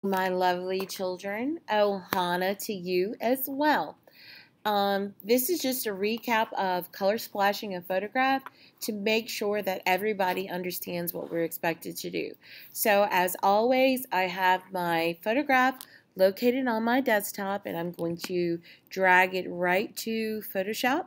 My lovely children, Ohana to you as well. This is just a recap of color splashing a photograph to make sure that everybody understands what we're expected to do. So as always, I have my photograph located on my desktop and I'm going to drag it right to Photoshop.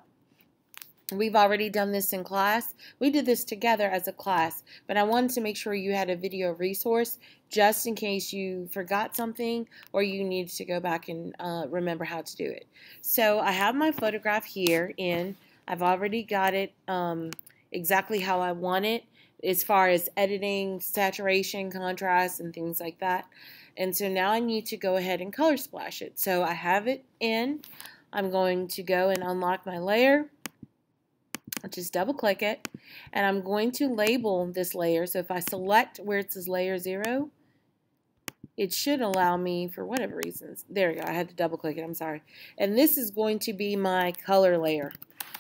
We've already done this in class. We did this together as a class, but I wanted to make sure you had a video resource just in case you forgot something or you needed to go back and remember how to do it. So I have my photograph here and I've already got it exactly how I want it as far as editing, saturation, contrast, and things like that. And so now I need to go ahead and color splash it. So I have it in. I'm going to go and unlock my layer. I'll just double click it and I'm going to label this layer. So if I select where it says layer 0, it should allow me for whatever reasons. There we go. I had to double click it. I'm sorry. And this is going to be my color layer.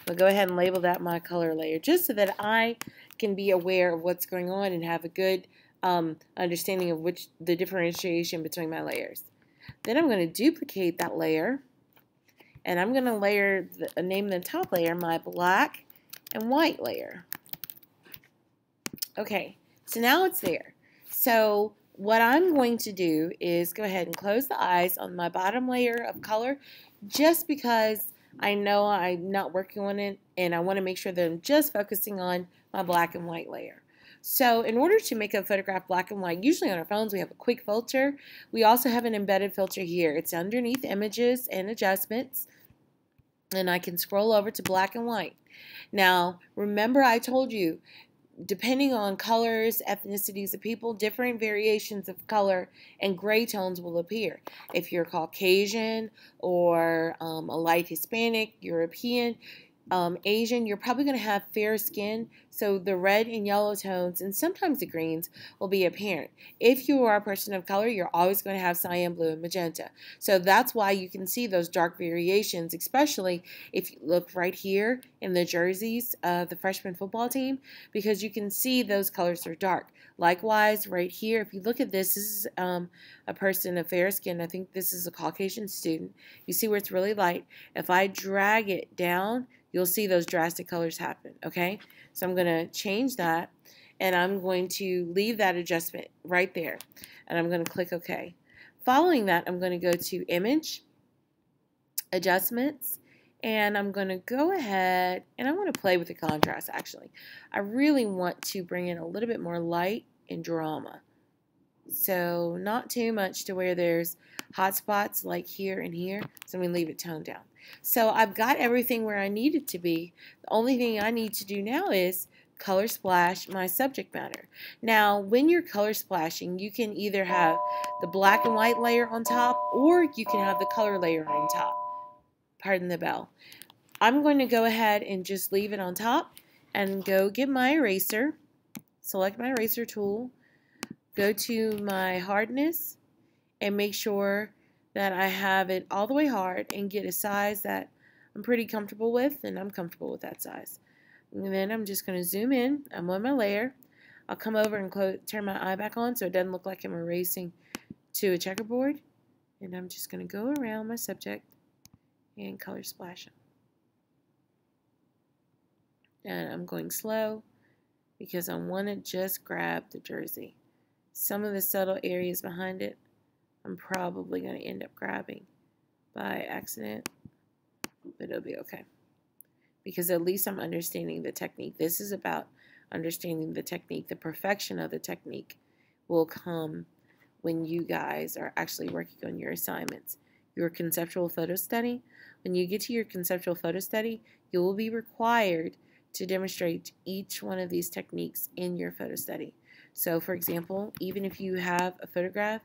I'll go ahead and label that my color layer just so that I can be aware of what's going on and have a good understanding of the differentiation between my layers. Then I'm going to duplicate that layer and I'm going to name the top layer my black and white layer. Okay, so now it's there. So what I'm going to do is go ahead and close the eyes on my bottom layer of color just because I know I'm not working on it and I want to make sure that I'm just focusing on my black and white layer. So in order to make a photograph black and white, usually on our phones we have a quick filter. We also have an embedded filter here. It's underneath images and adjustments and I can scroll over to black and white. Now, remember I told you, depending on colors, ethnicities of people, different variations of color and gray tones will appear. If you're Caucasian or a light Hispanic, European, Asian, you're probably going to have fair skin, so the red and yellow tones and sometimes the greens will be apparent. If you are a person of color, you're always going to have cyan, blue, and magenta. So that's why you can see those dark variations, especially if you look right here in the jerseys of the freshman football team, because you can see those colors are dark. Likewise, right here, if you look at this, this is a person of fair skin. I think this is a Caucasian student. You see where it's really light. If I drag it down, you'll see those drastic colors happen, okay? So I'm going to change that, and I'm going to leave that adjustment right there, and I'm going to click OK. Following that, I'm going to go to Image, Adjustments, and I'm going to go ahead, and I want to play with the contrast, actually. I really want to bring in a little bit more light and drama. So not too much to where there's hot spots like here and here, so I'm going to leave it toned down. So I've got everything where I need it to be. The only thing I need to do now is color splash my subject matter. Now, when you're color splashing, you can either have the black and white layer on top or you can have the color layer on top. Pardon the bell. I'm going to go ahead and just leave it on top and go get my eraser, select my eraser tool, go to my hardness and make sure that I have it all the way hard and get a size that I'm pretty comfortable with, and I'm comfortable with that size. And then I'm just going to zoom in. I'm on my layer. I'll come over and turn my eye back on so it doesn't look like I'm erasing to a checkerboard. And I'm just going to go around my subject and color splash them. And I'm going slow because I want to just grab the jersey. Some of the subtle areas behind it I'm probably going to end up grabbing by accident, but it'll be okay. Because at least I'm understanding the technique. This is about understanding the technique. The perfection of the technique will come when you guys are actually working on your assignments. Your conceptual photo study, when you get to your conceptual photo study, you will be required to demonstrate each one of these techniques in your photo study. So for example, even if you have a photograph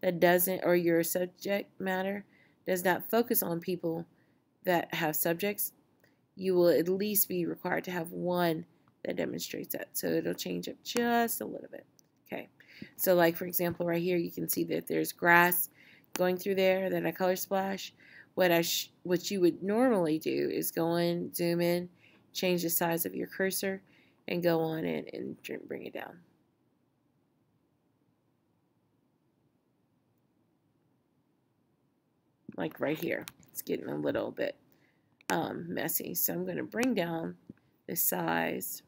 that doesn't, or your subject matter does not focus on people that have subjects, you will at least be required to have one that demonstrates that. So it'll change up just a little bit. Okay, so like for example right here you can see that there's grass going through there that I color splash. What you would normally do is go in, zoom in, change the size of your cursor, and go on in and bring it down. like right here. It's getting a little bit messy. So I'm going to bring down the size,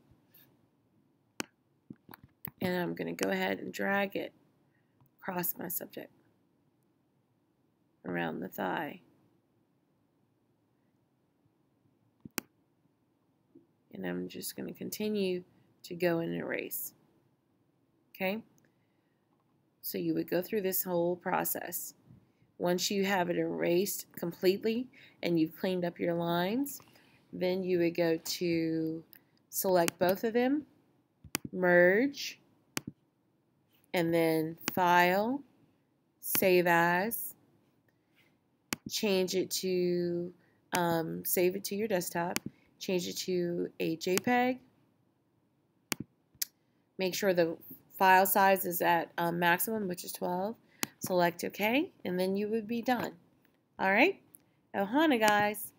and I'm going to go ahead and drag it across my subject around the thigh. And I'm just going to continue to go and erase. Okay? So you would go through this whole process. Once you have it erased completely and you've cleaned up your lines, then you would go to select both of them, merge, and then file, save as, change it to, save it to your desktop, change it to a JPEG, make sure the file size is at maximum, which is 12, select OK, and then you would be done. All right, Ohana, guys.